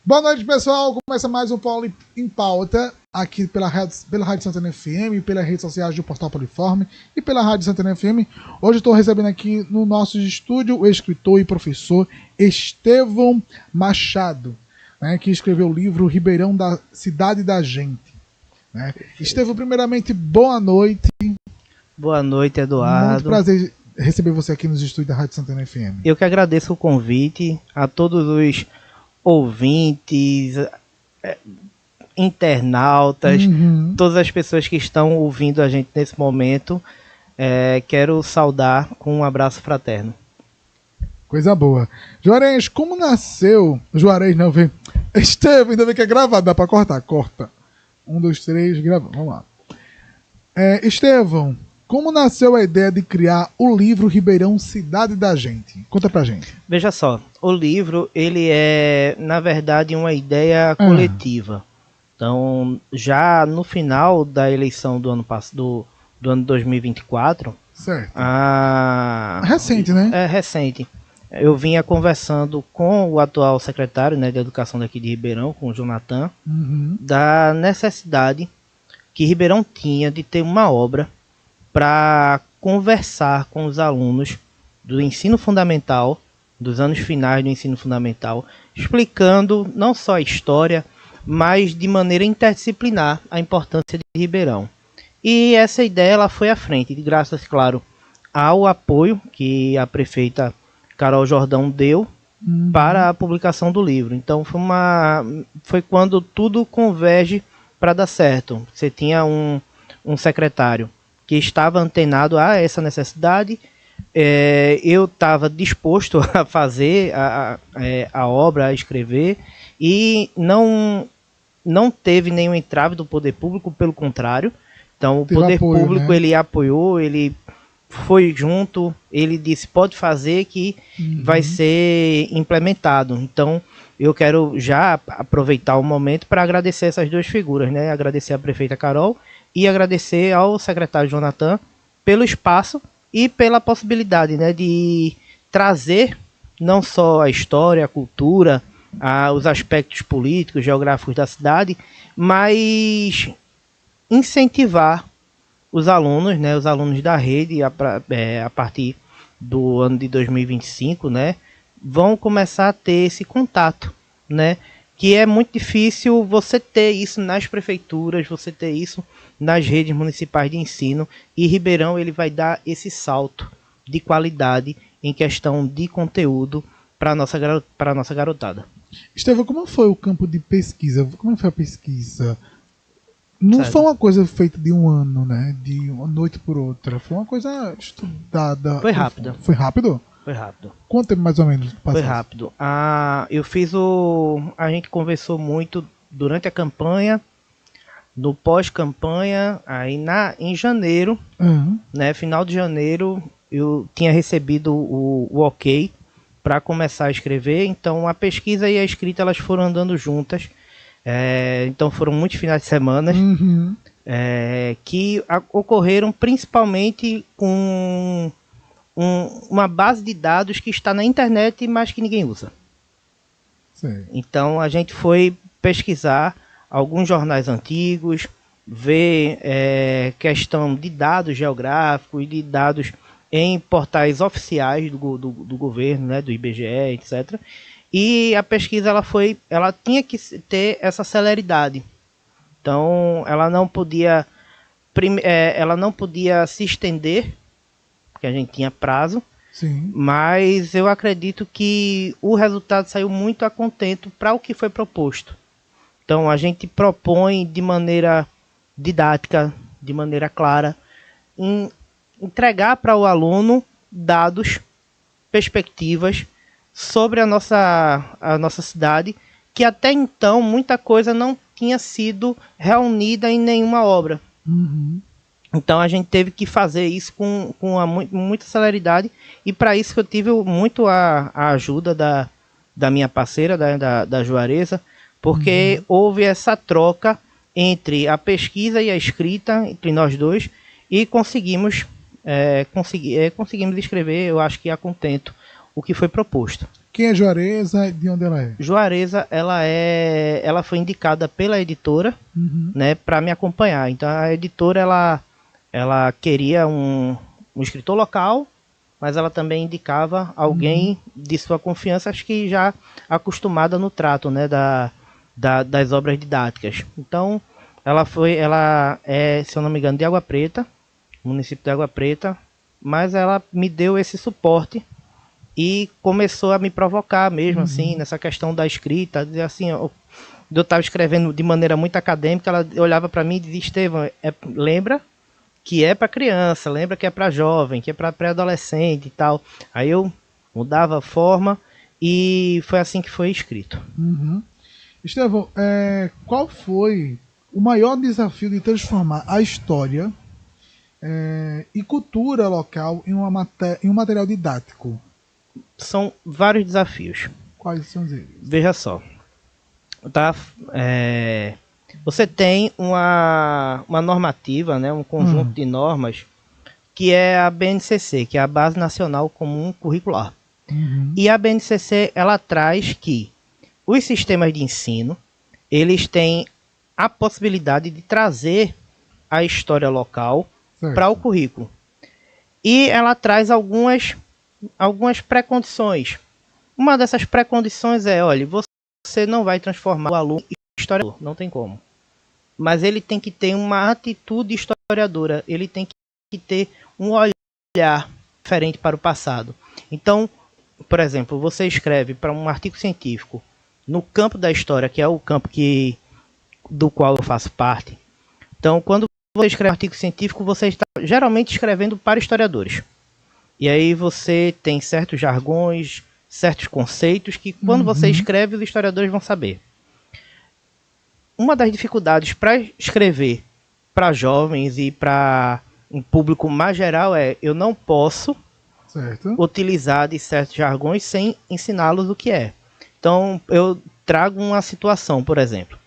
Boa noite, pessoal. Começa mais um Poli em Pauta, aqui pela Rádio Santana FM, pelas redes sociais do Portal Poliforme e pela Rádio Santana FM. Hoje estou recebendo aqui no nosso estúdio o escritor e professor Estevão Machado, né, que escreveu o livro Ribeirão da Cidade da Gente. Né? Estevão, primeiramente, boa noite. Boa noite, Eduardo. Muito prazer receber você aqui nos estúdios da Rádio Santana FM. Eu que agradeço o convite a todos os ouvintes, internautas, todas as pessoas que estão ouvindo a gente nesse momento. Quero saudar com um abraço fraterno. Coisa boa. Juarez, como nasceu... Juarez não, vem. Estevão, ainda bem que é gravado, dá pra cortar. Corta. 1, 2, 3, grava. Vamos lá. Estevão, como nasceu a ideia de criar o livro Ribeirão Cidade da Gente? Conta pra gente. Veja só, o livro, ele é, na verdade, uma ideia coletiva. Então, já no final da eleição do ano 2024... Certo. Recente, né? É recente. Eu vinha conversando com o atual secretário, né, de Educação daqui de Ribeirão, com o Jonathan, da necessidade que Ribeirão tinha de ter uma obra para conversar com os alunos do ensino fundamental, dos anos finais do ensino fundamental, explicando não só a história, mas de maneira interdisciplinar a importância de Ribeirão. E essa ideia ela foi à frente, graças, claro, ao apoio que a prefeita Carol Jordão deu para a publicação do livro. Então foi quando tudo converge para dar certo. Você tinha um secretário que estava antenado a essa necessidade, eu estava disposto a fazer a obra, a escrever, e não teve nenhum entrave do poder público, pelo contrário. Então o poder público, né? Ele apoiou, ele foi junto, ele disse pode fazer que vai ser implementado. Então eu quero já aproveitar o momento para agradecer essas duas figuras, né? Agradecer a prefeita Carol e agradecer ao secretário Jonathan pelo espaço e pela possibilidade, né, de trazer não só a história, a cultura, os aspectos políticos, geográficos da cidade, mas incentivar os alunos, né, os alunos da rede, a partir do ano de 2025, né, vão começar a ter esse contato, né, que é muito difícil você ter isso nas prefeituras, você ter isso nas redes municipais de ensino, e Ribeirão ele vai dar esse salto de qualidade em questão de conteúdo para a nossa garotada. Estevão, como foi o campo de pesquisa? Como foi a pesquisa? Não foi uma coisa feita de um ano, né? De uma noite por outra. Foi uma coisa estudada. Foi rápido. Foi rápido? Foi rápido. Quanto tempo mais ou menos? Foi rápido. A gente conversou muito durante a campanha, no pós-campanha, aí em janeiro, né? Final de janeiro, eu tinha recebido o ok para começar a escrever. Então a pesquisa e a escrita elas foram andando juntas. Então foram muitos finais de semana que ocorreram principalmente com uma base de dados que está na internet, mas que ninguém usa. Sim. Então a gente foi pesquisar alguns jornais antigos, ver questão de dados geográficos e de dados em portais oficiais do governo, né, do IBGE, etc. E a pesquisa ela tinha que ter essa celeridade. Então ela não podia se estender, porque a gente tinha prazo. Sim. Mas eu acredito que o resultado saiu muito a contento para o que foi proposto. Então a gente propõe de maneira didática, de maneira clara, entregar para o aluno dados, perspectivas sobre a nossa cidade, que até então muita coisa não tinha sido reunida em nenhuma obra. Então a gente teve que fazer isso com muita celeridade, e para isso que eu tive muito a ajuda da minha parceira, da Juareza, porque houve essa troca entre a pesquisa e a escrita, entre nós dois, e conseguimos escrever, eu acho que a contento, o que foi proposto. Quem é Juareza? De onde ela é? Juareza, ela foi indicada pela editora, né, para me acompanhar. Então a editora ela queria um escritor local, mas ela também indicava alguém de sua confiança, acho que já acostumada no trato, né, das obras didáticas. Então ela é, se eu não me engano, de Água Preta, município de Água Preta, mas ela me deu esse suporte e começou a me provocar mesmo, assim, nessa questão da escrita, dizer assim, eu estava escrevendo de maneira muito acadêmica, ela olhava para mim e dizia, Estevão, lembra que é para criança, lembra que é para jovem, que é para pré-adolescente e tal. Aí eu mudava a forma e foi assim que foi escrito. Estevão, qual foi o maior desafio de transformar a história e cultura local em um material didático? São vários desafios. Quais são eles? Veja só. Tá, você tem uma normativa, né, um conjunto de normas, que é a BNCC, que é a Base Nacional Comum Curricular. E a BNCC, ela traz que os sistemas de ensino, eles têm a possibilidade de trazer a história local para o currículo. E ela traz algumas pré-condições. Uma dessas pré-condições é, olha, você não vai transformar o aluno em historiador, não tem como. Mas ele tem que ter uma atitude historiadora, ele tem que ter um olhar diferente para o passado. Então, por exemplo, você escreve para um artigo científico no campo da história, que é o campo do qual eu faço parte. Então, quando você escreve um artigo científico, você está geralmente escrevendo para historiadores. E aí você tem certos jargões, certos conceitos que quando você escreve, os historiadores vão saber. Uma das dificuldades para escrever para jovens e para um público mais geral é eu não posso utilizar de certos jargões sem ensiná-los o que é. Então eu trago uma situação, por exemplo.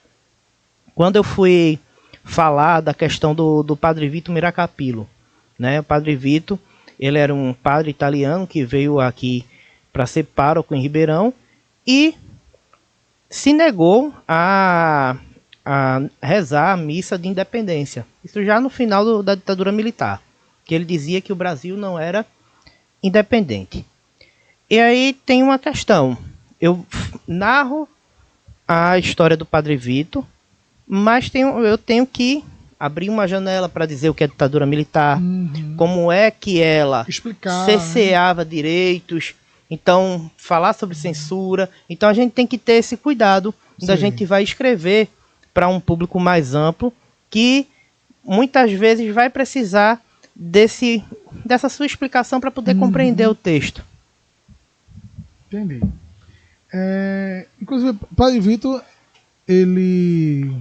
Quando eu fui falar da questão do Padre Vito Miracapilo, né? O Padre Vito, ele era um padre italiano que veio aqui para ser pároco em Ribeirão e se negou a rezar a missa de independência. Isso já no final da ditadura militar, que ele dizia que o Brasil não era independente. E aí tem uma questão. Eu narro a história do Padre Vito, mas eu tenho que abrir uma janela para dizer o que é ditadura militar, como é que ela cerceava direitos, então falar sobre censura. Então a gente tem que ter esse cuidado quando a gente vai escrever para um público mais amplo, que muitas vezes vai precisar dessa sua explicação para poder compreender o texto. Entendi. Inclusive, o Padre Vito, ele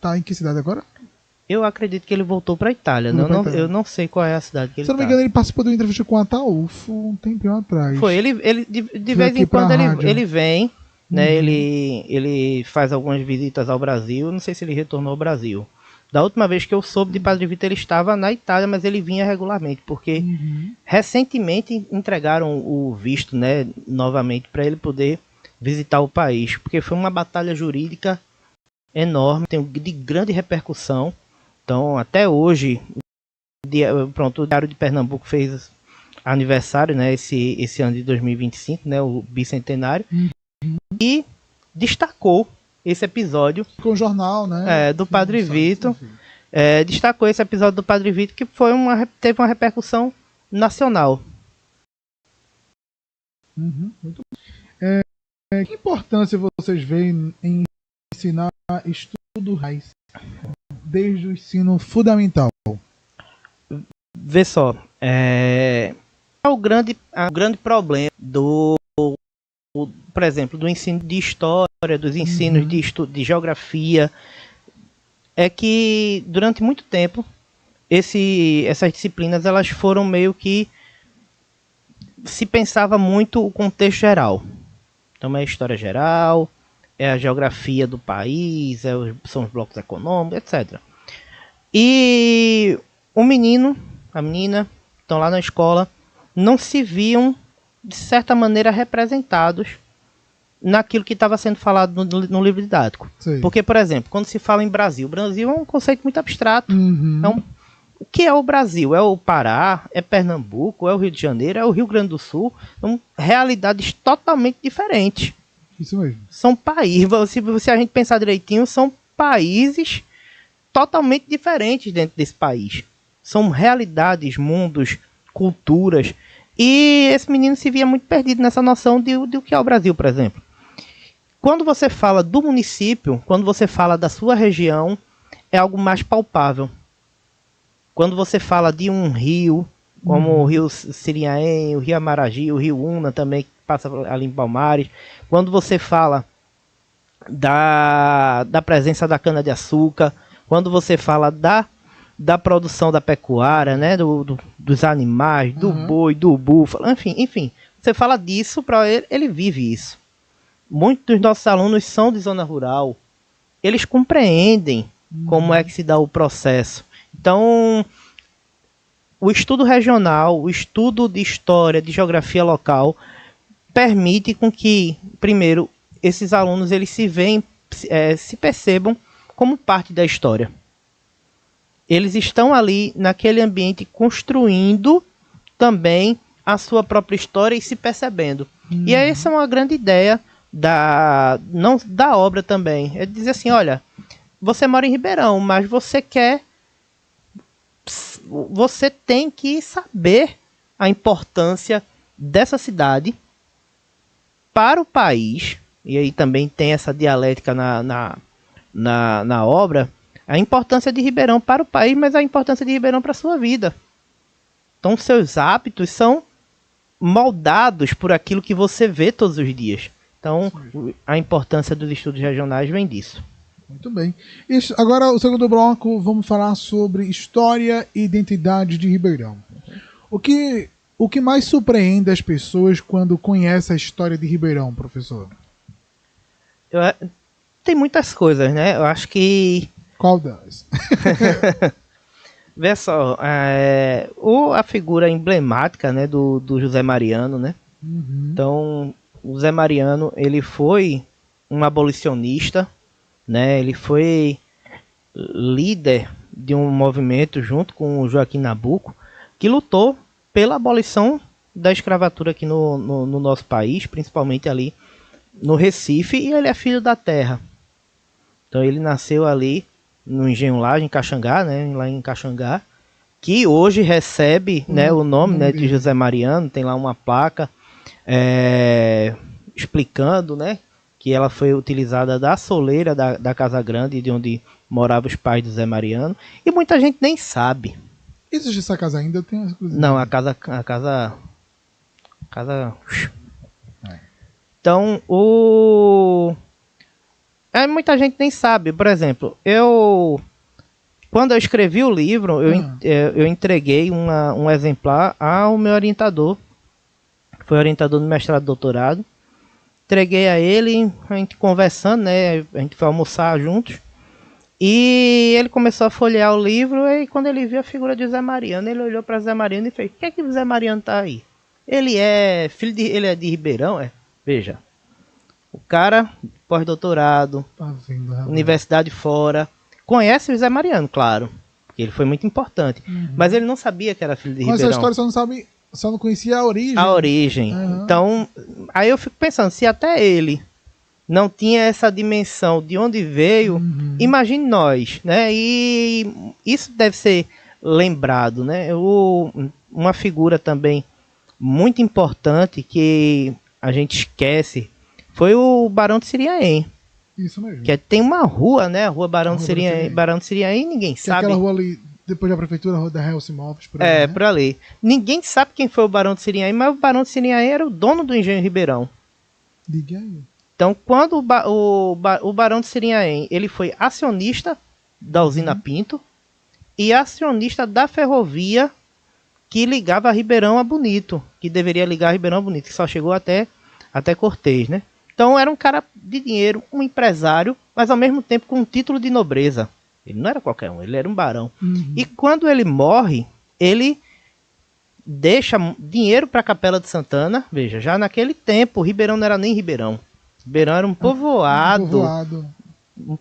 tá em que cidade agora? Eu acredito que ele voltou para a Itália. Eu não sei qual é a cidade que ele tá. Se eu não me engano, ele participou de uma entrevista com a Ataúfo um tempinho atrás. Foi, ele de vez em quando ele vem, né? Ele faz algumas visitas ao Brasil. Não sei se ele retornou ao Brasil. Da última vez que eu soube de Padre Vito, ele estava na Itália, mas ele vinha regularmente, porque recentemente entregaram o visto, né, novamente, para ele poder visitar o país, porque foi uma batalha jurídica enorme, de grande repercussão. Então, até hoje, o Diário de Pernambuco fez aniversário, né, esse ano de 2025, né, o bicentenário, e destacou esse episódio com o jornal, né? Do Padre Vito. Destacou esse episódio do Padre Vito, que teve uma repercussão nacional. Muito bom. Que importância vocês veem em ensinar estudo raiz desde o ensino fundamental? Vê só, o grande problema por exemplo, do ensino de história, dos ensinos de geografia, é que durante muito tempo essas disciplinas elas foram meio que se pensava muito o contexto geral. Então é a história geral, é a geografia do país, são os blocos econômicos, etc. E o menino, a menina, estão lá na escola, não se viam, de certa maneira, representados naquilo que estava sendo falado no livro didático. Sim. Porque, por exemplo, quando se fala em Brasil, Brasil é um conceito muito abstrato. Então, o que é o Brasil? É o Pará? É Pernambuco? É o Rio de Janeiro? É o Rio Grande do Sul? São realidades totalmente diferentes. Isso mesmo. São países, se a gente pensar direitinho, são países totalmente diferentes dentro desse país. São realidades, mundos, culturas. E esse menino se via muito perdido nessa noção do que é o Brasil, por exemplo. Quando você fala do município, quando você fala da sua região, é algo mais palpável. Quando você fala de um rio, como o Rio Siriaém, o Rio Amaragi, o Rio Una também, que passa ali em Palmares. Quando você fala da presença da cana-de-açúcar, quando você fala da produção da pecuária, né, dos animais, do boi, do búfalo, enfim, você fala disso para ele, ele vive isso. Muitos dos nossos alunos são de zona rural, eles compreendem como é que se dá o processo. Então, o estudo regional, o estudo de história, de geografia local, permite com que, primeiro, esses alunos eles se percebam como parte da história. Eles estão ali naquele ambiente construindo também a sua própria história e se percebendo. E essa é uma grande ideia da obra também. É dizer assim, olha, você mora em Ribeirão, mas você tem que saber a importância dessa cidade para o país. E aí também tem essa dialética na obra, a importância de Ribeirão para o país, mas a importância de Ribeirão para a sua vida. Então, seus hábitos são moldados por aquilo que você vê todos os dias. Então, a importância dos estudos regionais vem disso. Muito bem. Agora, o segundo bloco, vamos falar sobre história e identidade de Ribeirão. O que mais surpreende as pessoas quando conhecem a história de Ribeirão, professor? Tem muitas coisas, né? Eu acho que... Qual delas? Vê só, a figura emblemática, né, do José Mariano, né? Então, o José Mariano, ele foi um abolicionista, né? Ele foi líder de um movimento junto com o Joaquim Nabuco, que lutou pela abolição da escravatura aqui no nosso país, principalmente ali no Recife, e ele é filho da terra. Então ele nasceu ali no Engenho Laje, em Caxangá, né, lá em Caxangá, que hoje recebe, né, o nome, né, de José Mariano. Tem lá uma placa explicando, né, que ela foi utilizada da soleira da Casa Grande, de onde moravam os pais do José Mariano, e muita gente nem sabe. Existe essa casa ainda? Não, a casa... Então, muita gente nem sabe. Por exemplo, quando eu escrevi o livro, eu entreguei um exemplar ao meu orientador, que foi orientador do mestrado e doutorado. Entreguei a ele, a gente conversando, né? A gente foi almoçar juntos. E ele começou a folhear o livro, e quando ele viu a figura de José Mariano, ele olhou para José Mariano e fez: "O que é que o José Mariano tá aí? Ele é de Ribeirão, é?" Veja, o cara, pós-doutorado, universidade fora, conhece o José Mariano, claro, porque ele foi muito importante, mas ele não sabia que era filho de Ribeirão. Mas a história só não conhecia a origem. A origem. Então, aí eu fico pensando, se até ele não tinha essa dimensão de onde veio, imagine nós, né? E isso deve ser lembrado, né? Uma figura também muito importante que a gente esquece foi o Barão de Siriaém. Isso mesmo. Que tem uma rua, né? A rua Barão de Siriaém, ninguém sabe. Aquela rua ali, depois da prefeitura, a rua da Helsi Móveis, por ali. É, por ali. Ninguém sabe quem foi o Barão de Siriaém, mas o Barão de Siriaém era o dono do Engenho Ribeirão. Diga aí. Então, quando o Barão de Siriaém, ele foi acionista da usina Pinto e acionista da ferrovia que ligava Ribeirão a Bonito, que deveria ligar Ribeirão a Bonito, que só chegou até Cortês, né? Então era um cara de dinheiro, um empresário, mas ao mesmo tempo com um título de nobreza. Ele não era qualquer um, ele era um barão. E quando ele morre, ele deixa dinheiro para a Capela de Santana. Veja, já naquele tempo, Ribeirão não era nem Ribeirão. Ribeirão era um povoado.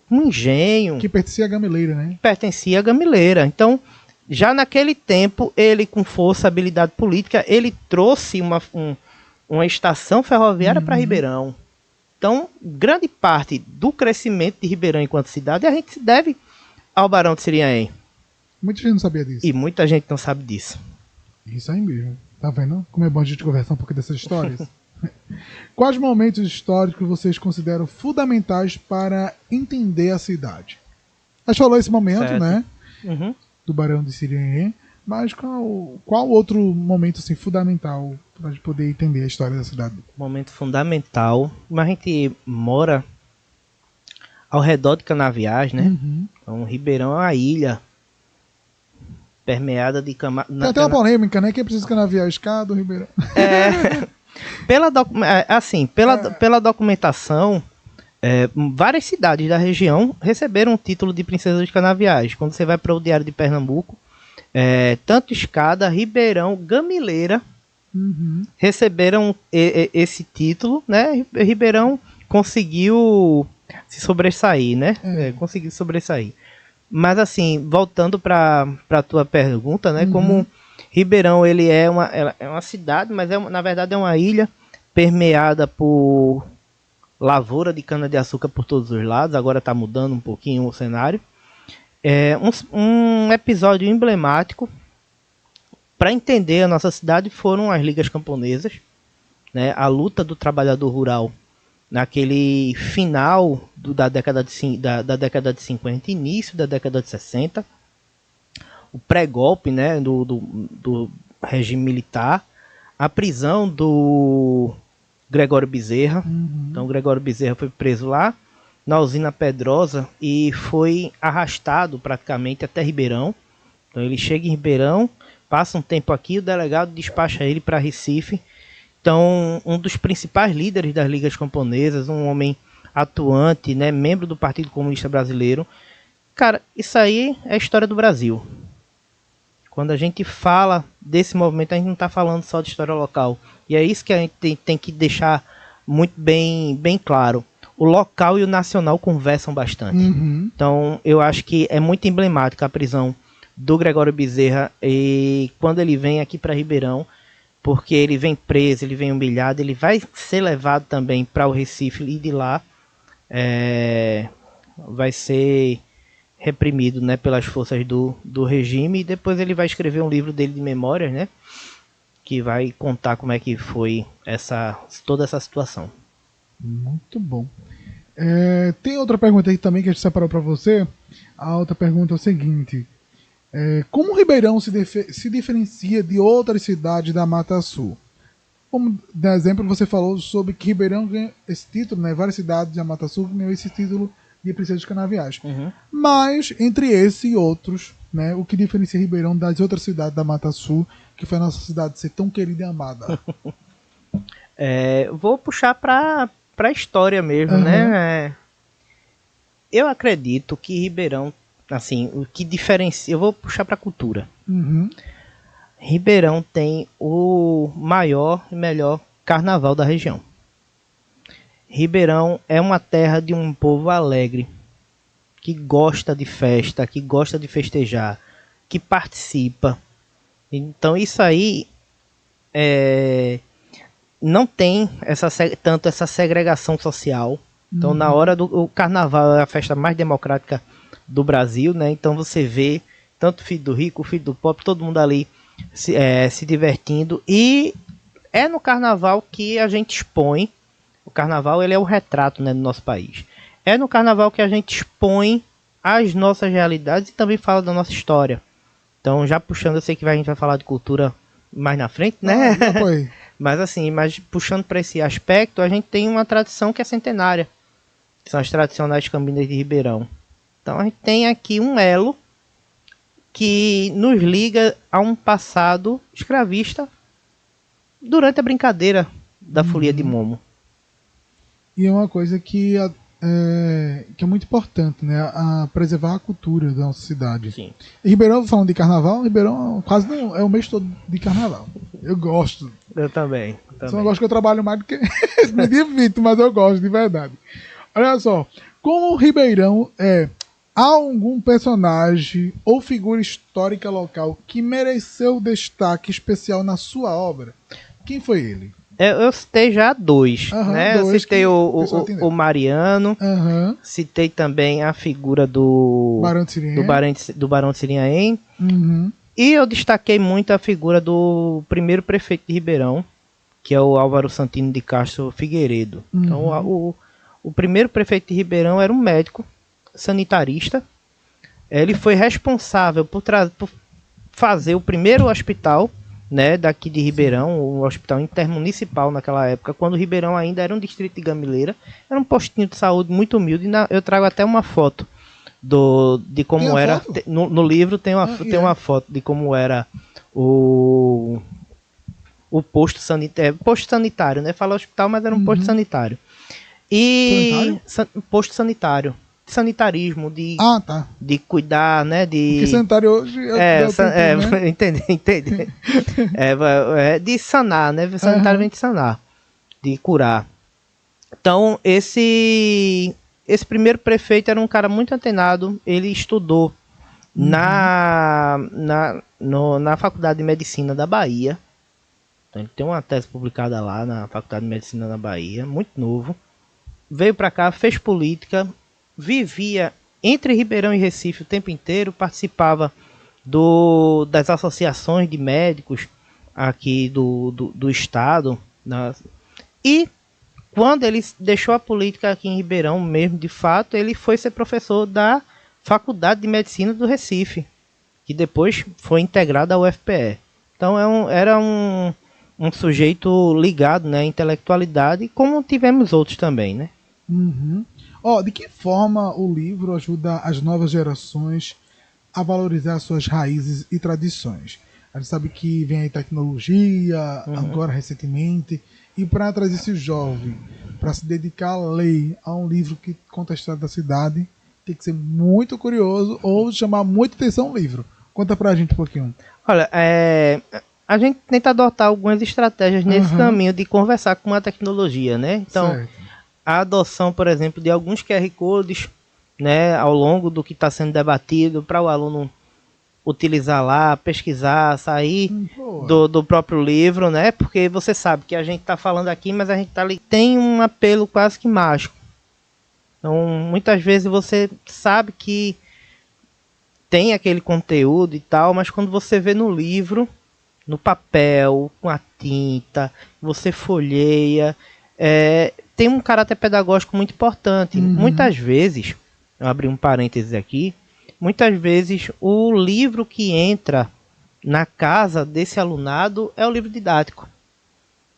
Um engenho. Que pertencia à Gamileira, né? Pertencia à Gamileira. Então, já naquele tempo, ele com força, habilidade política, ele trouxe uma estação ferroviária para Ribeirão. Então, grande parte do crescimento de Ribeirão enquanto cidade, a gente se deve ao Barão de Sirinhaém. Muita gente não sabia disso. E muita gente não sabe disso. Isso aí mesmo. Tá vendo como é bom a gente conversar um pouco dessas histórias? Quais momentos históricos vocês consideram fundamentais para entender a cidade? A gente falou esse momento, certo, né? Do Barão de Sirinhaém. Mas qual outro momento assim, fundamental para a gente poder entender a história da cidade? Momento fundamental. Mas a gente mora ao redor de canaviais, né? Então, Ribeirão é uma ilha permeada de Tem até uma polêmica, né? Quem precisa de canavial, escada ou Ribeirão? Pela documentação, várias cidades da região receberam o título de princesa dos canaviais. Quando você vai para o Diário de Pernambuco, tanto Escada, Ribeirão, Gamileira receberam esse título, né? Ribeirão conseguiu se sobressair, né? Conseguiu sobressair. Mas assim, voltando para a tua pergunta, né? Como Ribeirão ele é uma cidade, mas na verdade é uma ilha permeada por lavoura de cana-de-açúcar por todos os lados. Agora está mudando um pouquinho o cenário. Um episódio emblemático para entender a nossa cidade foram as ligas camponesas, né? A luta do trabalhador rural naquele final da década de 50, início da década de 60, o pré-golpe, né, do regime militar, a prisão do Gregório Bezerra. Então, o Gregório Bezerra foi preso lá na usina Pedrosa e foi arrastado praticamente até Ribeirão. Então, ele chega em Ribeirão, passa um tempo aqui, o delegado despacha ele para Recife. Então, um dos principais líderes das ligas camponesas, um homem atuante, né, membro do Partido Comunista Brasileiro. Cara, isso aí é a história do Brasil. Quando a gente fala desse movimento, a gente não está falando só de história local. E é isso que a gente tem que deixar muito bem claro. O local e o nacional conversam bastante. Então, eu acho que é muito emblemática a prisão do Gregório Bezerra e quando ele vem aqui para Ribeirão, porque ele vem preso, ele vem humilhado, ele vai ser levado também para o Recife e de lá vai ser reprimido, né, pelas forças do regime, e depois ele vai escrever um livro dele de memórias, né, que vai contar como é que foi toda essa situação. Muito bom. Tem outra pergunta aí também que a gente separou para você. A outra pergunta é o seguinte: como Ribeirão se diferencia de outras cidades da Mata Sul? Como de exemplo, você falou sobre que Ribeirão ganha esse título, né? Várias cidades da Mata Sul ganham esse título de princesa dos canaviais. Mas, entre esse e outros, né, o que diferencia Ribeirão das outras cidades da Mata Sul, que foi a nossa cidade ser tão querida e amada? Vou puxar para a história mesmo, né? Eu acredito que Ribeirão, assim, o que diferencia... Eu vou puxar para a cultura. Ribeirão tem o maior e melhor carnaval da região. Ribeirão é uma terra de um povo alegre, que gosta de festa, que gosta de festejar, que participa. Então isso aí não tem tanto essa segregação social. Então na hora do carnaval é a festa mais democrática do Brasil, né? Então você vê tanto o filho do rico, o filho do pobre, todo mundo ali se divertindo. E é no carnaval que a gente expõe. O carnaval ele é o retrato, né, do nosso país. É no carnaval que a gente expõe as nossas realidades e também fala da nossa história. Então, já puxando, eu sei que a gente vai falar de cultura mais na frente, né? Mas assim, puxando para esse aspecto, a gente tem uma tradição que é centenária. Que são as tradicionais cambinas de Ribeirão. Então, a gente tem aqui um elo que nos liga a um passado escravista durante a brincadeira da folia de Momo. E é uma coisa que que é muito importante, né? A preservar a cultura da nossa cidade. Sim. E Ribeirão, falando de carnaval, Ribeirão quase não é o mês todo de carnaval. Eu gosto. Eu também. Só não gosto que eu trabalho mais do que me divirto, mas eu gosto, de verdade. Olha só, como Ribeirão há algum personagem ou figura histórica local que mereceu destaque especial na sua obra? Quem foi ele? Eu citei já dois, né? Eu citei o Mariano, citei também a figura do Barão de Sirinhaém, e eu destaquei muito a figura do primeiro prefeito de Ribeirão, que é o Álvaro Santino de Castro Figueiredo. Então, o primeiro prefeito de Ribeirão era um médico sanitarista. Ele foi responsável por fazer o primeiro hospital, né, daqui de Ribeirão, o hospital intermunicipal naquela época, quando Ribeirão ainda era um distrito de Gameleira. Era um postinho de saúde muito humilde. Eu trago até uma foto de como era. No livro tem uma foto de como era o posto sanitário, né? Fala hospital, mas era um posto sanitário. Posto sanitário. Sanitarismo, de cuidar, né? Porque sanitário hoje entendi. De sanar, né? Sanitário vem de sanar, de curar. Então, esse primeiro prefeito era um cara muito antenado. Ele estudou na Faculdade de Medicina da Bahia. Então, ele tem uma tese publicada lá na Faculdade de Medicina da Bahia, muito novo. Veio para cá, fez política, vivia entre Ribeirão e Recife o tempo inteiro, participava das associações de médicos aqui do estado. E quando ele deixou a política aqui em Ribeirão mesmo, de fato, ele foi ser professor da Faculdade de Medicina do Recife, que depois foi integrada ao UFPE. Então era um sujeito ligado, né, à intelectualidade, como tivemos outros também, né? De que forma o livro ajuda as novas gerações a valorizar suas raízes e tradições? A gente sabe que vem aí tecnologia, agora recentemente, e para trazer esse jovem para se dedicar a ler a um livro que conta a história da cidade, tem que ser muito curioso ou chamar muita atenção o livro. Conta pra gente um pouquinho. Olha, a gente tenta adotar algumas estratégias nesse caminho de conversar com a tecnologia, né? Então, certo. A adoção, por exemplo, de alguns QR Codes, né, ao longo do que está sendo debatido, para o aluno utilizar lá, pesquisar, sair do próprio livro, né? Porque você sabe que a gente está falando aqui, mas a gente tem um apelo quase que mágico. Então, muitas vezes você sabe que tem aquele conteúdo e tal, mas quando você vê no livro, no papel, com a tinta, você folheia, tem um caráter pedagógico muito importante. Muitas vezes, eu abri um parênteses aqui, muitas vezes o livro que entra na casa desse alunado é o livro didático.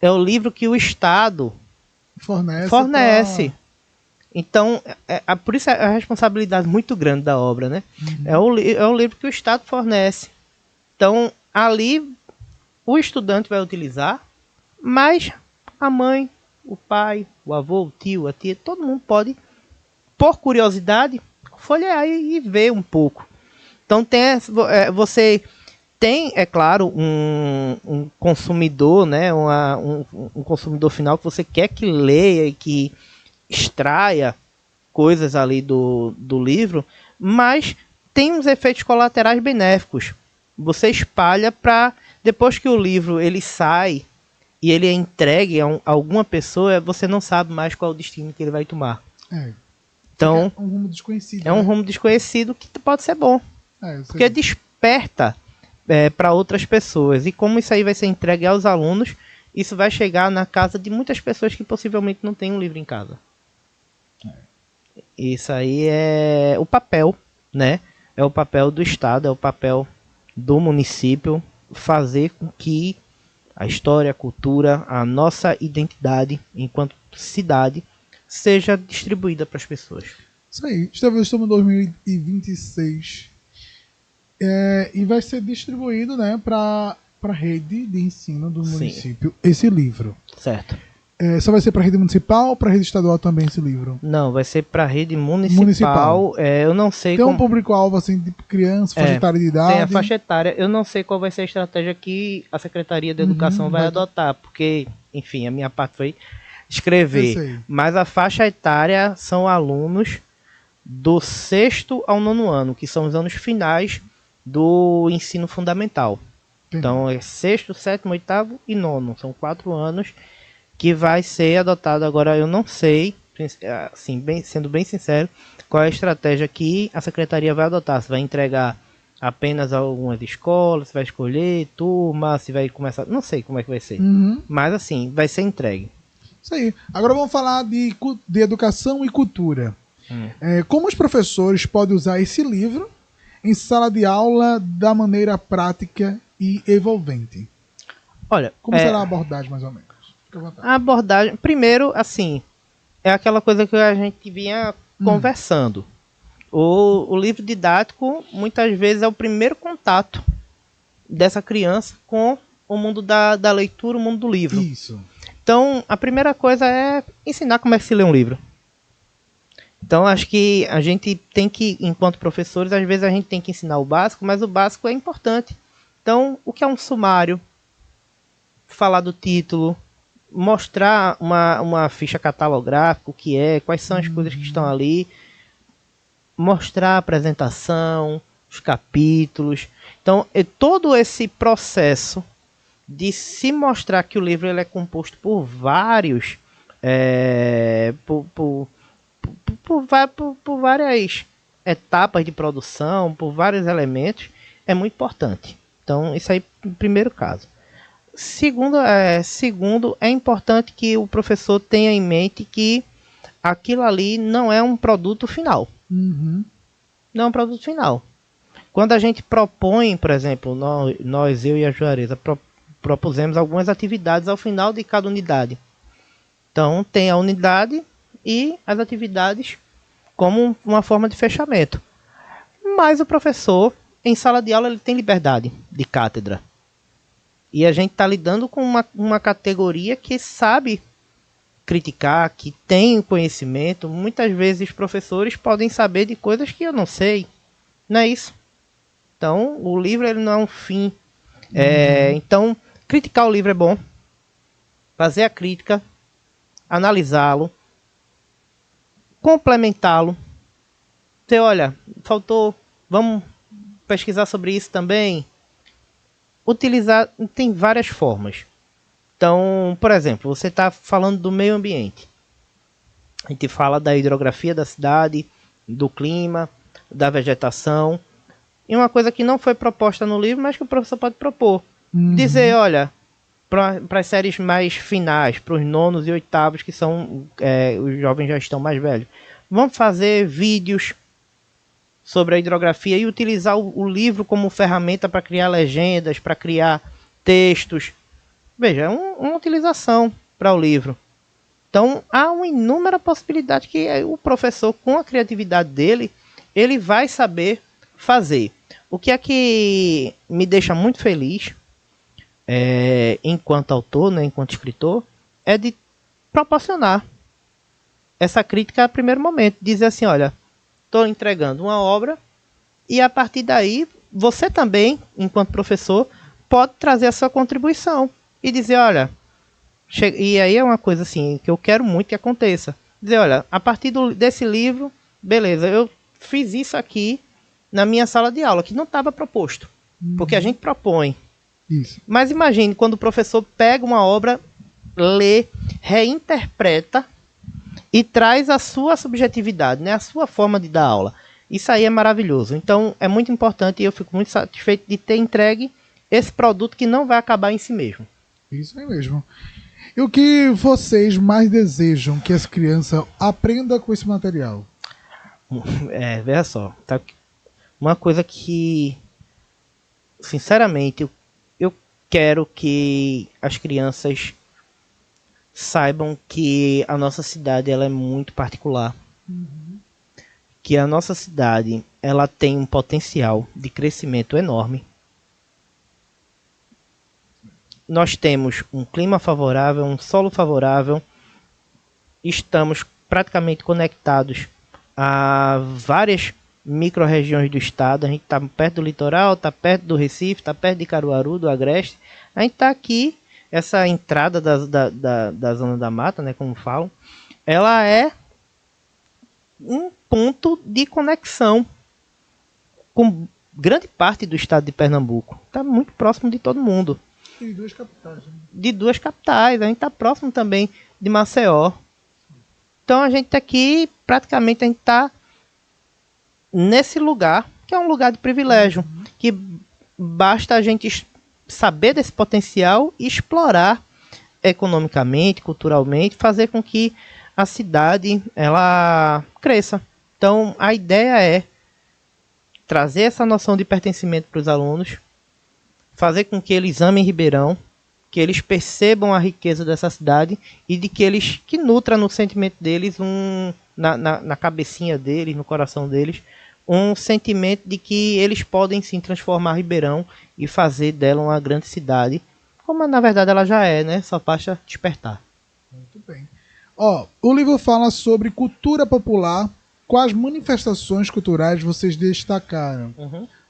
É o livro que o Estado fornece. Então, por isso é a responsabilidade muito grande da obra, né? É o livro que o Estado fornece. Então, ali, o estudante vai utilizar, mas a mãe, o pai, o avô, o tio, a tia, todo mundo pode, por curiosidade, folhear e ver um pouco. Então, você tem, é claro, um consumidor, né? Um consumidor final que você quer que leia e que extraia coisas ali do livro, mas tem uns efeitos colaterais benéficos. Você espalha para, depois que o livro ele sai e ele é entregue a alguma pessoa, você não sabe mais qual é o destino que ele vai tomar. Então, é um rumo desconhecido. É um rumo desconhecido que pode ser bom. Porque desperta para outras pessoas. E como isso aí vai ser entregue aos alunos, isso vai chegar na casa de muitas pessoas que possivelmente não têm um livro em casa. Isso aí é o papel, né? É o papel do Estado, é o papel do município fazer com que a história, a cultura, a nossa identidade enquanto cidade seja distribuída para as pessoas. Isso aí. Estamos em 2026 e vai ser distribuído, né, para a rede de ensino do município. Sim. Esse livro. Certo. Só vai ser para rede municipal ou para rede estadual também esse livro? Não, vai ser para rede municipal. Eu não sei. Tem um público-alvo assim de criança, faixa etária de idade? Tem a faixa etária. Eu não sei qual vai ser a estratégia que a Secretaria de Educação vai adotar, porque, enfim, a minha parte foi escrever. Mas a faixa etária são alunos do 6º ao 9º ano, que são os anos finais do ensino fundamental. Então é 6º, 7º, 8º e 9º. São 4 anos que vai ser adotado. Agora eu não sei, assim, sendo bem sincero, qual é a estratégia que a secretaria vai adotar. Se vai entregar apenas algumas escolas, se vai escolher turma, se vai começar... Não sei como é que vai ser. Mas assim, vai ser entregue. Isso aí. Agora vamos falar de educação e cultura. Como os professores podem usar esse livro em sala de aula da maneira prática e envolvente? Olha, como será a abordagem, mais ou menos? A abordagem, primeiro, assim, é aquela coisa que a gente vinha conversando. O livro didático, muitas vezes, é o primeiro contato dessa criança com o mundo da leitura, o mundo do livro. Isso. Então, a primeira coisa é ensinar como é que se lê um livro. Então, acho que a gente tem que, enquanto professores, às vezes a gente tem que ensinar o básico, mas o básico é importante. Então, o que é um sumário? Falar do título, mostrar uma ficha catalográfica, o que é, quais são as coisas que estão ali, mostrar a apresentação, os capítulos. Então, todo esse processo de se mostrar que o livro ele é composto por vários, por várias etapas de produção, por vários elementos, é muito importante. Então, isso aí, em primeiro caso. Segundo, é importante que o professor tenha em mente que aquilo ali não é um produto final. Não é um produto final. Quando a gente propõe, por exemplo, eu e a Juareza, propusemos algumas atividades ao final de cada unidade. Então, tem a unidade e as atividades como uma forma de fechamento. Mas o professor, em sala de aula, ele tem liberdade de cátedra. E a gente está lidando com uma categoria que sabe criticar, que tem conhecimento. Muitas vezes os professores podem saber de coisas que eu não sei. Não é isso? Então, o livro ele não é um fim. Então, criticar o livro é bom. Fazer a crítica, analisá-lo, complementá-lo. Você olha, faltou, vamos pesquisar sobre isso também. Utilizar, tem várias formas. Então, por exemplo, você está falando do meio ambiente. A gente fala da hidrografia da cidade, do clima, da vegetação. E uma coisa que não foi proposta no livro, mas que o professor pode propor. Dizer, olha, para as séries mais finais, para os 9º e 8º, que são, os jovens já estão mais velhos. Vamos fazer vídeos sobre a hidrografia e utilizar o livro como ferramenta para criar legendas, para criar textos. Veja, é uma utilização para o livro. Então, há uma inúmera possibilidade que o professor, com a criatividade dele, ele vai saber fazer. O que é que me deixa muito feliz, enquanto autor, né, enquanto escritor, é de proporcionar essa crítica a primeiro momento. Dizer assim, olha, estou entregando uma obra e a partir daí você também, enquanto professor, pode trazer a sua contribuição e dizer, olha, e aí é uma coisa assim que eu quero muito que aconteça. Dizer, olha, a partir desse livro, beleza, eu fiz isso aqui na minha sala de aula, que não estava proposto, porque a gente propõe. Isso. Mas imagine quando o professor pega uma obra, lê, reinterpreta e traz a sua subjetividade, né, a sua forma de dar aula. Isso aí é maravilhoso. Então é muito importante e eu fico muito satisfeito de ter entregue esse produto que não vai acabar em si mesmo. Isso aí mesmo. E o que vocês mais desejam que as crianças aprendam com esse material? Veja só. Tá? Uma coisa que, sinceramente, eu quero que as crianças saibam que a nossa cidade ela é muito particular. Que a nossa cidade ela tem um potencial de crescimento enorme. nós temos um clima favorável, um solo favorável, estamos praticamente conectados a várias micro-regiões do estado. A gente está perto do litoral, está perto do Recife, está perto de Caruaru, do Agreste. A gente está aqui, essa entrada da zona da mata, né, como falam, ela é um ponto de conexão com grande parte do estado de Pernambuco. Está muito próximo de todo mundo. E duas capitais. Né? De duas capitais. A gente está próximo também de Maceió. Então a gente aqui, praticamente a gente está nesse lugar, que é um lugar de privilégio, que basta a gente saber desse potencial e explorar economicamente, culturalmente, fazer com que a cidade ela cresça. Então a ideia é trazer essa noção de pertencimento para os alunos, fazer com que eles amem Ribeirão, que eles percebam a riqueza dessa cidade e de que eles que nutra no sentimento deles, na cabecinha deles, no coração deles, um sentimento de que eles podem sim transformar Ribeirão e fazer dela uma grande cidade, como na verdade ela já é, né? Só basta despertar. Muito bem. Ó, o livro fala sobre cultura popular. Quais manifestações culturais vocês destacaram?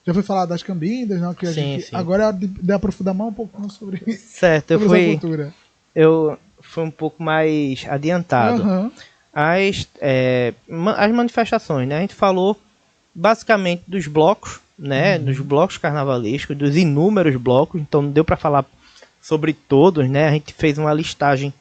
Já foi falar das cambindas, né? Que sim. Agora é hora de aprofundar mais um pouco sobre isso. Certo, eu fui um pouco mais adiantado. As manifestações, né? A gente falou basicamente dos blocos, né? Dos blocos carnavalescos, dos inúmeros blocos. Então não deu para falar sobre todos, né? A gente fez uma listagem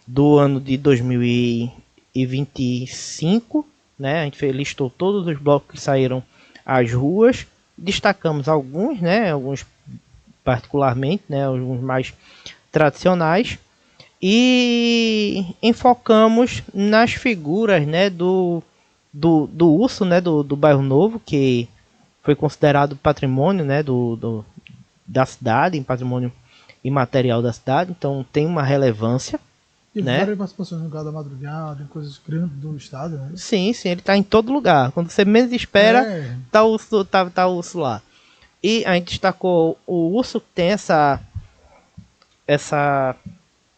do ano de 2025, né? A gente listou todos os blocos que saíram às ruas. Destacamos alguns, né? Alguns particularmente, né? Alguns mais tradicionais, e enfocamos nas figuras, né? Do urso, né? Do Bairro Novo, que foi considerado patrimônio, né? Da cidade, patrimônio imaterial da cidade. Então tem uma relevância. E né? várias participações no lugar da madrugada, em coisas grandes do estado, né? Sim, ele está em todo lugar. Quando você menos espera, tá o urso lá. E a gente destacou o urso, que tem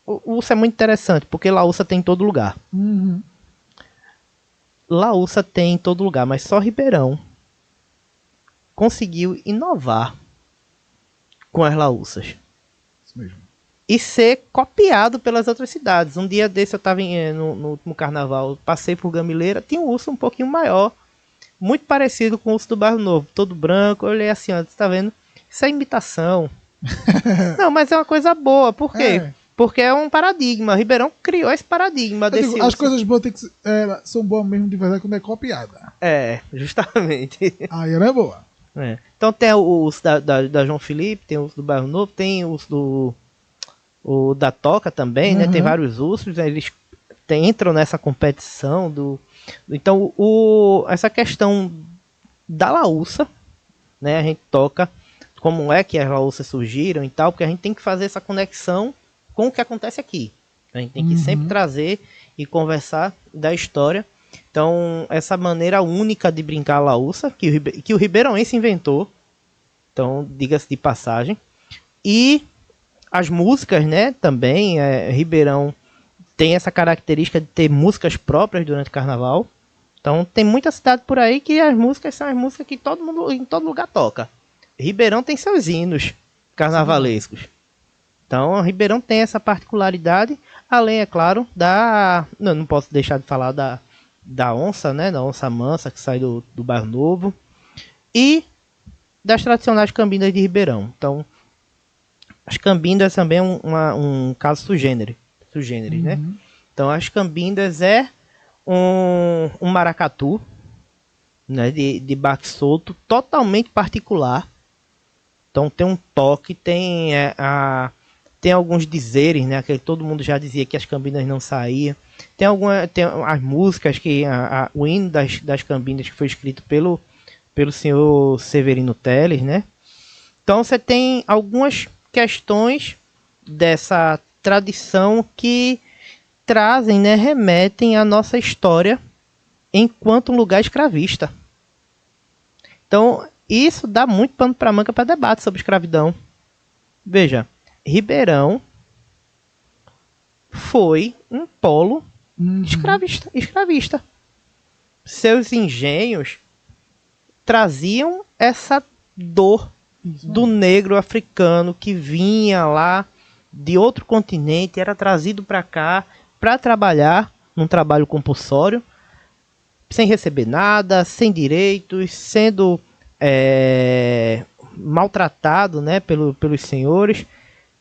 o urso é muito interessante, porque Laúça tem em todo lugar. Laúça tem em todo lugar, mas só Ribeirão conseguiu inovar com as Laúças. Isso mesmo. E ser copiado pelas outras cidades. Um dia desse eu estava no último carnaval, passei por Gamileira, tinha um urso um pouquinho maior, muito parecido com o urso do Bairro Novo, todo branco. Eu olhei assim, ó, você tá vendo? Isso é imitação. Não, mas é uma coisa boa. Por quê? Porque é um paradigma. Ribeirão criou esse paradigma desse urso. As coisas boas são boas mesmo de verdade quando é copiada. É, justamente. Aí ela é boa. Então tem o urso da João Felipe, tem o urso do Bairro Novo, tem o urso da Toca também, né? Tem vários ursos, eles entram nessa competição então essa questão da Laúça, né? A gente toca como é que as Laúças surgiram e tal, porque a gente tem que fazer essa conexão com o que acontece aqui. A gente tem que sempre trazer e conversar da história. Então essa maneira única de brincar a Laúça, que o ribeirãoense inventou, então diga-se de passagem. E as músicas, né, também, Ribeirão tem essa característica de ter músicas próprias durante o carnaval. Então tem muita cidade por aí que as músicas são as músicas que todo mundo em todo lugar toca. Ribeirão tem seus hinos carnavalescos. Então Ribeirão tem essa particularidade, além, é claro, não posso deixar de falar da onça, né, da onça mansa que sai do Bairro Novo, e das tradicionais cambindas de Ribeirão. Então as cambindas também é um caso sui generis, né? Então as cambindas é um maracatu, né, de baque solto, totalmente particular. Então tem um toque, tem alguns dizeres, né? Que todo mundo já dizia que as cambindas não saíam. Tem as músicas que o hino das cambindas que foi escrito pelo senhor Severino Teles, né? Então você tem algumas questões dessa tradição que trazem, né, remetem à nossa história enquanto um lugar escravista. Então isso dá muito pano para manga para debate sobre escravidão. Veja, Ribeirão foi um polo escravista. Seus engenhos traziam essa dor do negro africano que vinha lá de outro continente, era trazido para cá para trabalhar num trabalho compulsório, sem receber nada, sem direitos, sendo maltratado, né, pelos senhores.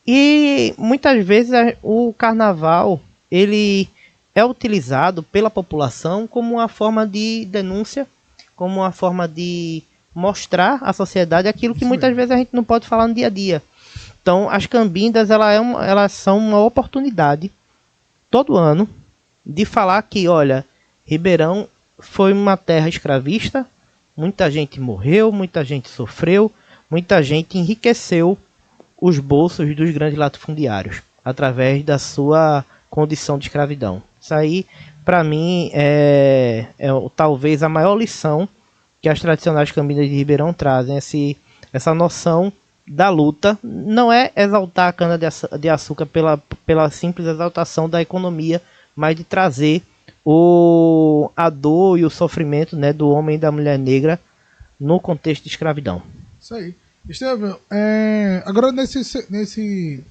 E muitas vezes o carnaval ele é utilizado pela população como uma forma de denúncia, como uma forma de mostrar à sociedade aquilo que muitas vezes a gente não pode falar no dia a dia. Então, as cambindas elas são uma oportunidade todo ano de falar que, olha, Ribeirão foi uma terra escravista, muita gente morreu, muita gente sofreu, muita gente enriqueceu os bolsos dos grandes latifundiários através da sua condição de escravidão. Isso aí, para mim, é talvez a maior lição que as tradicionais cambindas de Ribeirão trazem, essa noção da luta. Não é exaltar a cana-de-açúcar pela simples exaltação da economia, mas de trazer a dor e o sofrimento, né, do homem e da mulher negra no contexto de escravidão. Isso aí. Estevão, agora nesse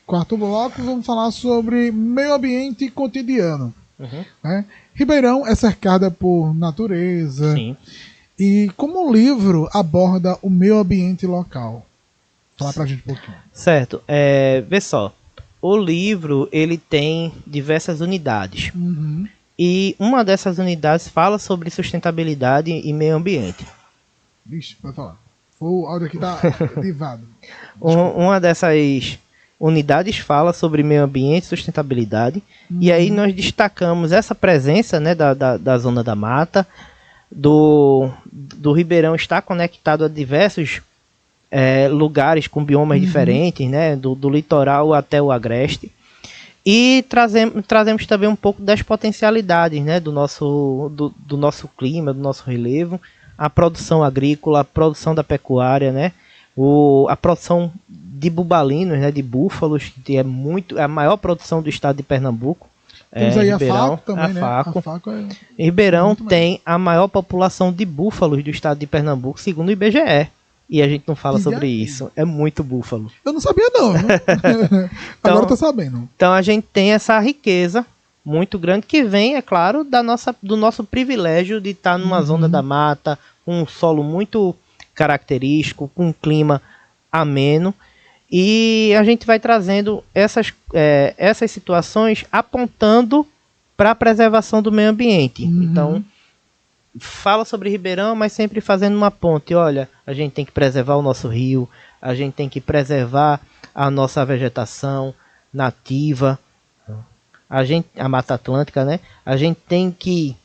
quarto bloco vamos falar sobre meio ambiente cotidiano. Né? Ribeirão é cercada por natureza. Sim. E como o livro aborda o meio ambiente local? Fala pra gente um pouquinho. Certo. Vê só. O livro ele tem diversas unidades. E uma dessas unidades fala sobre sustentabilidade e meio ambiente. Vixe, pode falar. O áudio aqui tá ativado. Uma dessas unidades fala sobre meio ambiente e sustentabilidade. E aí nós destacamos essa presença, né, da zona da mata, do Ribeirão estar conectado a diversos lugares com biomas diferentes, né, do litoral até o agreste. E trazemos também um pouco das potencialidades, né, do nosso clima, do nosso relevo, a produção agrícola, a produção da pecuária, né, a produção de bubalinos, né, de búfalos, que é a maior produção do estado de Pernambuco. Temos aí Ribeirão, a FACO também, né? A FACO Ribeirão tem a maior população de búfalos do estado de Pernambuco, segundo o IBGE. E a gente não fala sobre isso. É muito búfalo. Eu não sabia não. Então, agora eu tô sabendo. Então a gente tem essa riqueza muito grande que vem, é claro, do nosso privilégio de estar numa zona da mata, com um solo muito característico, com um clima ameno. E a gente vai trazendo essas situações apontando para a preservação do meio ambiente. Então, fala sobre Ribeirão, mas sempre fazendo uma ponte. Olha, a gente tem que preservar o nosso rio, a gente tem que preservar a nossa vegetação nativa, a Mata Atlântica, né? A gente tem que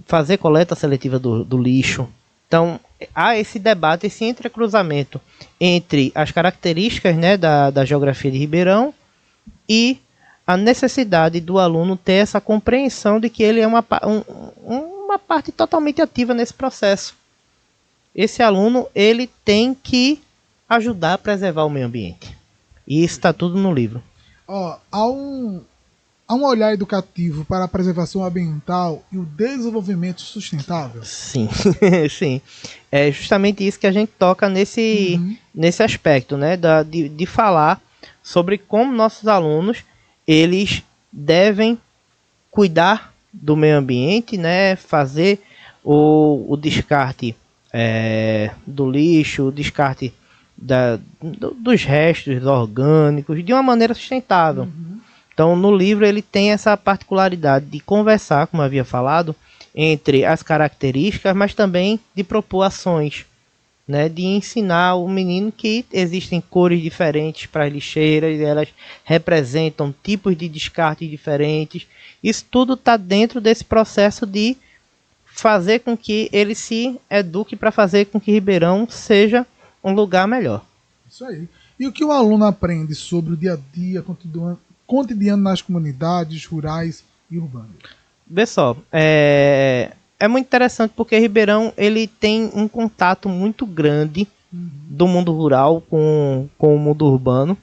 fazer coleta seletiva do lixo. Então, há esse debate, esse entrecruzamento entre as características, né, da geografia de Ribeirão e a necessidade do aluno ter essa compreensão de que ele é uma parte totalmente ativa nesse processo. Esse aluno ele tem que ajudar a preservar o meio ambiente. E isso está tudo no livro. Há um olhar educativo para a preservação ambiental e o desenvolvimento sustentável? Sim, sim. É justamente isso que a gente toca nesse aspecto, né? De falar sobre como nossos alunos eles devem cuidar do meio ambiente, né? Fazer o descarte do lixo, o descarte dos restos orgânicos de uma maneira sustentável. Então, no livro ele tem essa particularidade de conversar, como eu havia falado, entre as características, mas também de propor ações, né? De ensinar o menino que existem cores diferentes para as lixeiras, e elas representam tipos de descarte diferentes. Isso tudo está dentro desse processo de fazer com que ele se eduque para fazer com que Ribeirão seja um lugar melhor. Isso aí. E o que o aluno aprende sobre o dia a dia cotidiano nas comunidades rurais e urbanas? Vê só, é muito interessante porque Ribeirão ele tem um contato muito grande do mundo rural com o mundo urbano.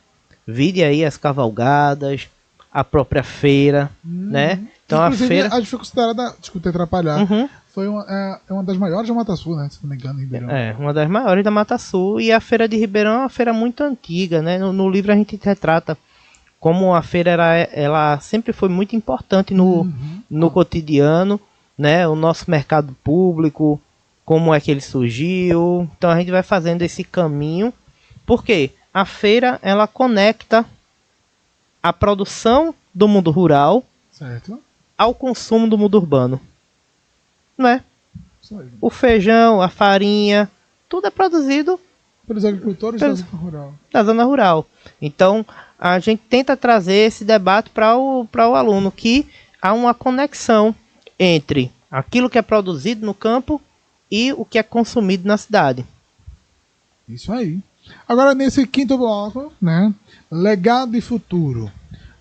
Vide aí as cavalgadas, a própria feira, né? Então inclusive, a feira... a foi considerada, desculpa atrapalhar, foi uma das maiores da Mata Sul, né? Se não me engano, em Ribeirão. Uma das maiores da Mata Sul. E a feira de Ribeirão é uma feira muito antiga, né? No livro a gente retrata como a feira ela sempre foi muito importante no cotidiano, né? O nosso mercado público, como é que ele surgiu. Então a gente vai fazendo esse caminho. Por quê? A feira, ela conecta a produção do mundo rural, certo, ao consumo do mundo urbano. Não é? O feijão, a farinha, tudo é produzido pelos agricultores da zona rural. Então, a gente tenta trazer esse debate para o aluno, que há uma conexão entre aquilo que é produzido no campo e o que é consumido na cidade. Isso aí. Agora, nesse quinto bloco, né, legado e futuro.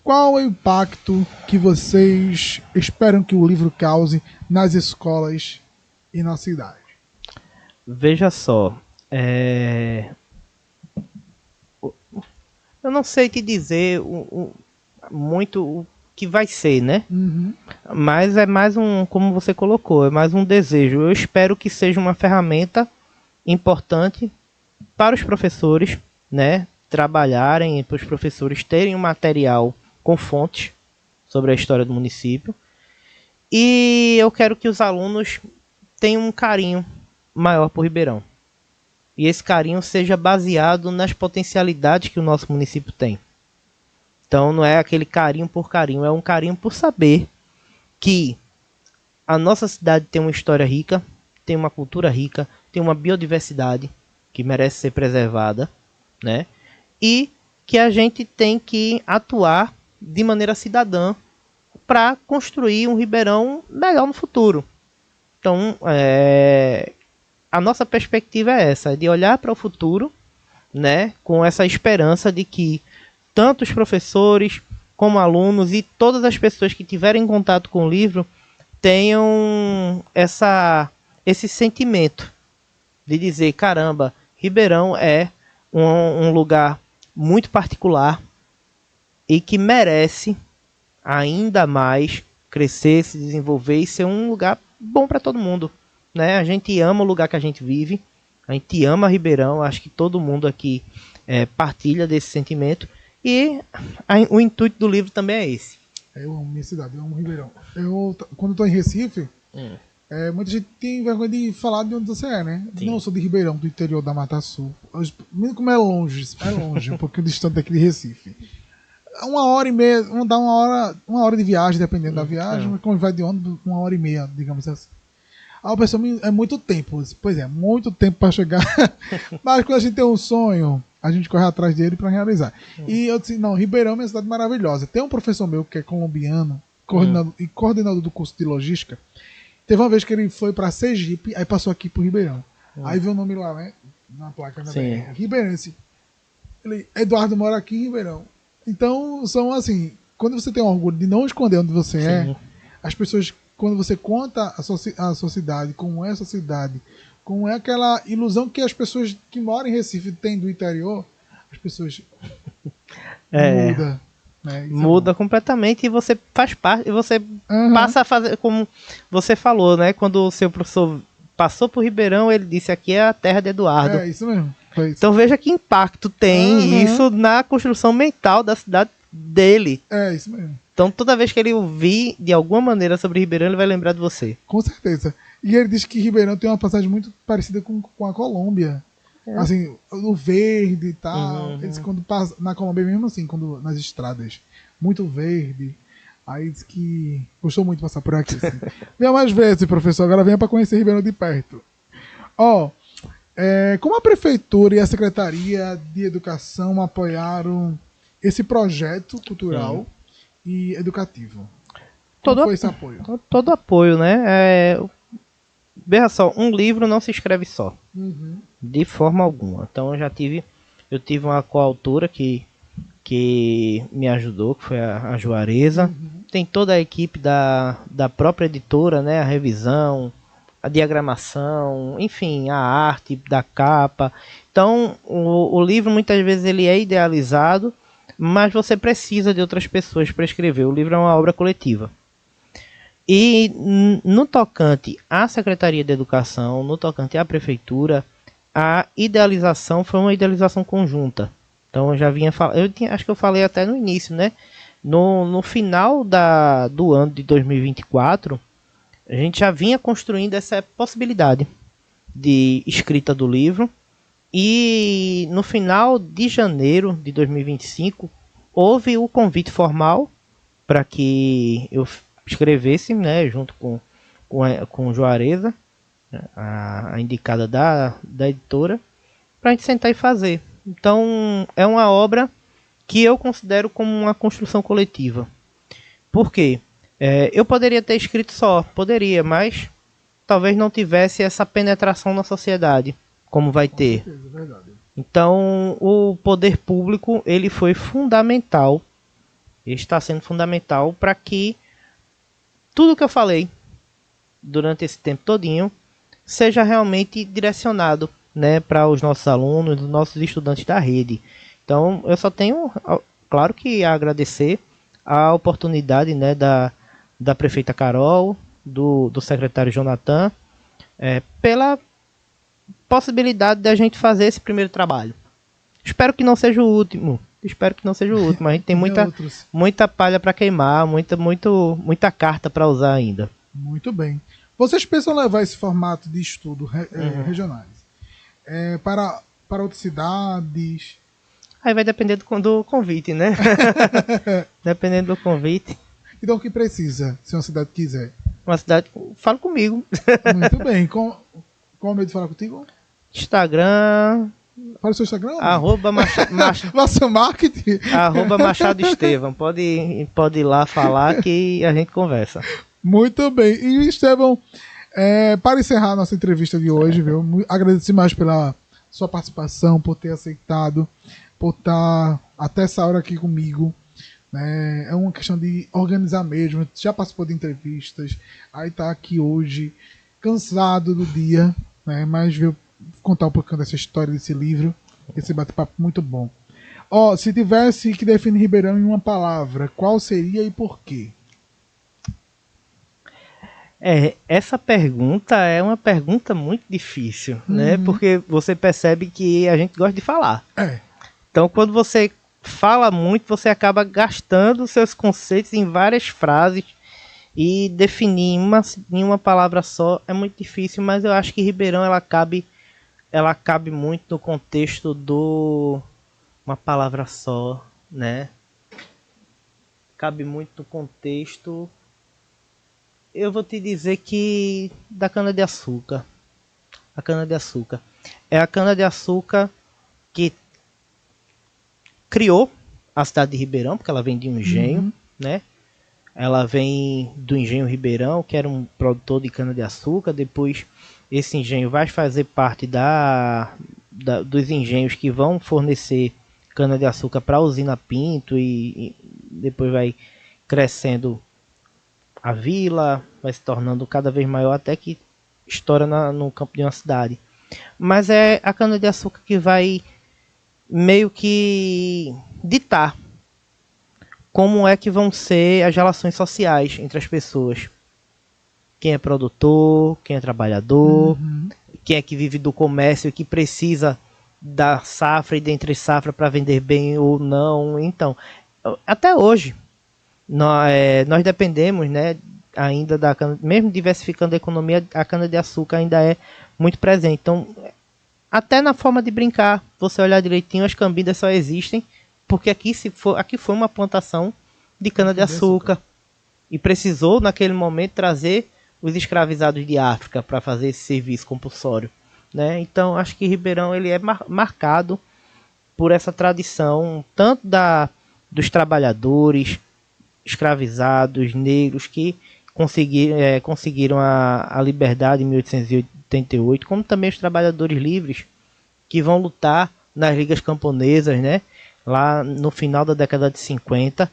Qual é o impacto que vocês esperam que o livro cause nas escolas e na cidade? Veja só, eu não sei te dizer muito o que vai ser, né? Mas é mais como você colocou, é mais um desejo. Eu espero que seja uma ferramenta importante para os professores, né? Trabalharem, para os professores terem um material com fontes sobre a história do município. E eu quero que os alunos tenham um carinho maior por Ribeirão. E esse carinho seja baseado nas potencialidades que o nosso município tem. Então não é aquele carinho por carinho, é um carinho por saber que a nossa cidade tem uma história rica, tem uma cultura rica, tem uma biodiversidade que merece ser preservada, né? E que a gente tem que atuar de maneira cidadã para construir um Ribeirão melhor no futuro. Então, a nossa perspectiva é essa, de olhar para o futuro, né, com essa esperança de que tanto os professores como alunos e todas as pessoas que tiverem contato com o livro tenham esse sentimento de dizer, caramba, Ribeirão é um lugar muito particular e que merece ainda mais crescer, se desenvolver e ser um lugar bom para todo mundo, né? A gente ama o lugar que a gente vive, a gente ama Ribeirão, acho que todo mundo aqui partilha desse sentimento e o intuito do livro também é esse. Eu amo minha cidade, eu amo Ribeirão. Quando estou em Recife, muita gente tem vergonha de falar de onde você é, né? Sim. Não, eu sou de Ribeirão, do interior da Mata Sul. Mesmo como é longe, um pouquinho distante daqui de Recife. 1h30, vamos dar uma hora de viagem, dependendo da viagem, mas como vai de ônibus, 1h30, digamos assim. Aí a pessoa é muito tempo. Pois é, muito tempo para chegar. Mas quando a gente tem um sonho, a gente corre atrás dele para realizar. E eu disse, não, Ribeirão é uma cidade maravilhosa. Tem um professor meu que é colombiano, coordenador do curso de logística. Teve uma vez que ele foi para Sergipe, aí passou aqui por Ribeirão. Aí viu o nome lá, né? Na placa, né? Ribeirense. Ele, Eduardo mora aqui em Ribeirão. Então, são assim, quando você tem orgulho de não esconder onde você é, as pessoas, quando você conta a sua cidade, como é essa cidade, como é aquela ilusão que as pessoas que moram em Recife têm do interior, as pessoas mudam. Né? Muda completamente e você faz parte, e você passa a fazer, como você falou, né? Quando o seu professor passou por Ribeirão, ele disse, aqui é a terra de Eduardo. É, isso mesmo. Então veja que impacto tem isso na construção mental da cidade dele. É, isso mesmo. Então toda vez que ele ouvir de alguma maneira sobre Ribeirão, ele vai lembrar de você. Com certeza. E ele diz que Ribeirão tem uma passagem muito parecida com a Colômbia. Assim, o verde e tal. Eles quando passa na Colômbia mesmo assim, quando nas estradas, muito verde. Aí diz que gostou muito de passar por aqui. Assim. Venha mais vezes, professor. Agora venha para conhecer Ribeirão de perto. Como a Prefeitura e a Secretaria de Educação apoiaram esse projeto cultural e educativo? Como foi esse apoio? Todo apoio, né? Veja só, um livro não se escreve só. De forma alguma. Então eu tive uma coautora que me ajudou, que foi a Juareza. Tem toda a equipe da própria editora, né? A revisão, a diagramação, enfim, a arte da capa. Então, o livro muitas vezes ele é idealizado, mas você precisa de outras pessoas para escrever. O livro é uma obra coletiva. E no tocante à Secretaria de Educação, no tocante à Prefeitura, a idealização foi uma idealização conjunta. Então eu já vinha falando, acho que eu falei até no início, né? No final do ano de 2024, a gente já vinha construindo essa possibilidade de escrita do livro. E no final de janeiro de 2025, houve o convite formal para que eu escrevesse, né, junto com Juareza, a indicada da editora, para a gente sentar e fazer. Então é uma obra que eu considero como uma construção coletiva. Por quê? Eu poderia ter escrito só, poderia, mas talvez não tivesse essa penetração na sociedade, como vai ter. Com certeza, verdade. Então o poder público ele foi fundamental, ele está sendo fundamental para que tudo que eu falei durante esse tempo todinho seja realmente direcionado, né, para os nossos alunos, os nossos estudantes da rede. Então eu só tenho, claro que agradecer a oportunidade, né, da prefeita Carol, do secretário Jonathan, pela possibilidade da gente fazer esse primeiro trabalho. Espero que não seja o último. A gente tem muita palha para queimar, muita carta para usar ainda. Muito bem. Vocês pensam levar esse formato de estudo regionais para outras cidades? Aí vai depender do convite, né? Dependendo do convite. Então o que precisa, se uma cidade quiser? Uma cidade, fala comigo. Muito bem. Qual o meio de falar contigo? Instagram. Fala o seu Instagram? Nosso marketing. @Machado Estevam. Pode ir lá falar que a gente conversa. Muito bem. E Estevão, para encerrar a nossa entrevista de hoje, viu? Agradeço mais pela sua participação, por ter aceitado, por estar até essa hora aqui comigo. É uma questão de organizar mesmo. Já participou de entrevistas, aí tá aqui hoje, cansado do dia, né? Mas veio contar um pouquinho dessa história desse livro, esse bate-papo muito bom. Se tivesse que definir Ribeirão em uma palavra, qual seria e por quê? Essa pergunta é uma pergunta muito difícil, né? Porque você percebe que a gente gosta de falar. Então, quando você fala muito, você acaba gastando seus conceitos em várias frases e definir em uma palavra só é muito difícil, mas eu acho que Ribeirão ela cabe muito no contexto uma palavra só, né? Cabe muito no contexto, eu vou te dizer que da cana-de-açúcar. A cana-de-açúcar. É a cana-de-açúcar que criou a cidade de Ribeirão, porque ela vem de um engenho, né? Ela vem do engenho Ribeirão, que era um produtor de cana-de-açúcar. Depois esse engenho vai fazer parte dos engenhos que vão fornecer cana-de-açúcar para a usina Pinto e depois vai crescendo a vila, vai se tornando cada vez maior até que estoura no campo de uma cidade. Mas é a cana-de-açúcar que vai meio que ditar como é que vão ser as relações sociais entre as pessoas. Quem é produtor, quem é trabalhador, quem é que vive do comércio e que precisa da safra e da entre safra para vender bem ou não. Então, até hoje, nós dependemos, né, ainda da cana, mesmo diversificando a economia, a cana-de-açúcar ainda é muito presente. Então, até na forma de brincar, você olhar direitinho, as cambindas só existem porque aqui foi uma plantação de cana-de-açúcar e precisou naquele momento trazer os escravizados de África para fazer esse serviço compulsório, né? Então acho que Ribeirão ele é marcado por essa tradição tanto dos trabalhadores escravizados negros que conseguiram a liberdade em 1888, como também os trabalhadores livres que vão lutar nas ligas camponesas, né? Lá no final da década de 50.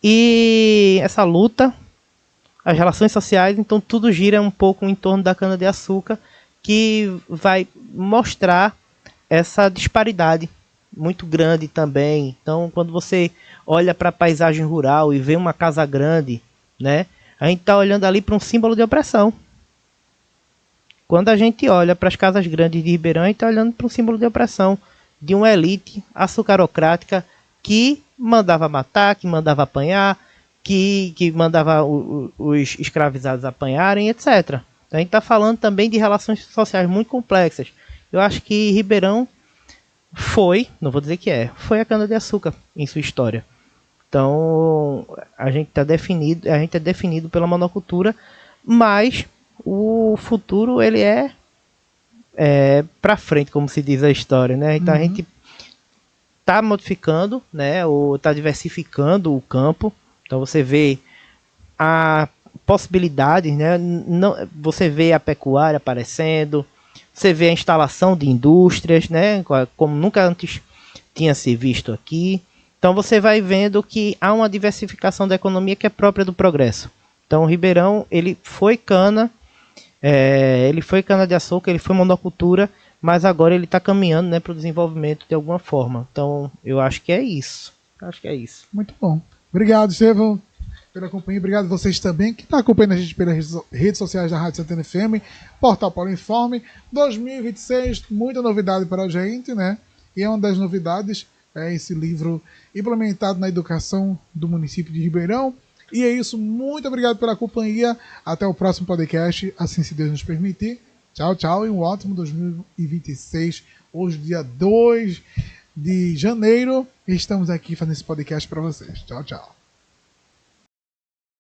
E essa luta, as relações sociais, então tudo gira um pouco em torno da cana-de-açúcar, que vai mostrar essa disparidade muito grande também. Então, quando você olha para a paisagem rural e vê uma casa grande, né, a gente está olhando ali para um símbolo de opressão. Quando a gente olha para as casas grandes de Ribeirão, a gente está olhando para um símbolo de opressão de uma elite açucarocrática que mandava matar, que mandava apanhar, que mandava os escravizados apanharem, etc. Então, a gente está falando também de relações sociais muito complexas. Eu acho que Ribeirão foi, não vou dizer que foi a cana-de-açúcar em sua história. Então, a gente é definido pela monocultura, mas o futuro ele é para frente, como se diz a história, né? Então a gente está modificando, né? Ou está diversificando o campo. Então você vê a possibilidade, né? Você vê a pecuária aparecendo, você vê a instalação de indústrias, né? Como nunca antes tinha se visto aqui. Então você vai vendo que há uma diversificação da economia que é própria do progresso. Então o Ribeirão ele foi cana de açúcar, ele foi monocultura, mas agora ele está caminhando, né, para o desenvolvimento de alguma forma. Então eu acho que é isso. Muito bom. Obrigado, Estevão, pela companhia. Obrigado a vocês também que estão acompanhando a gente pelas redes sociais da Rádio Santana FM, Portal Paulo Informe. 2026, muita novidade para a gente, né? E é uma das novidades esse livro implementado na educação do município de Ribeirão. E é isso, muito obrigado pela companhia. Até o próximo podcast, assim se Deus nos permitir. Tchau, tchau e um ótimo 2026. Hoje, dia 2 de janeiro, estamos aqui fazendo esse podcast para vocês. Tchau, tchau.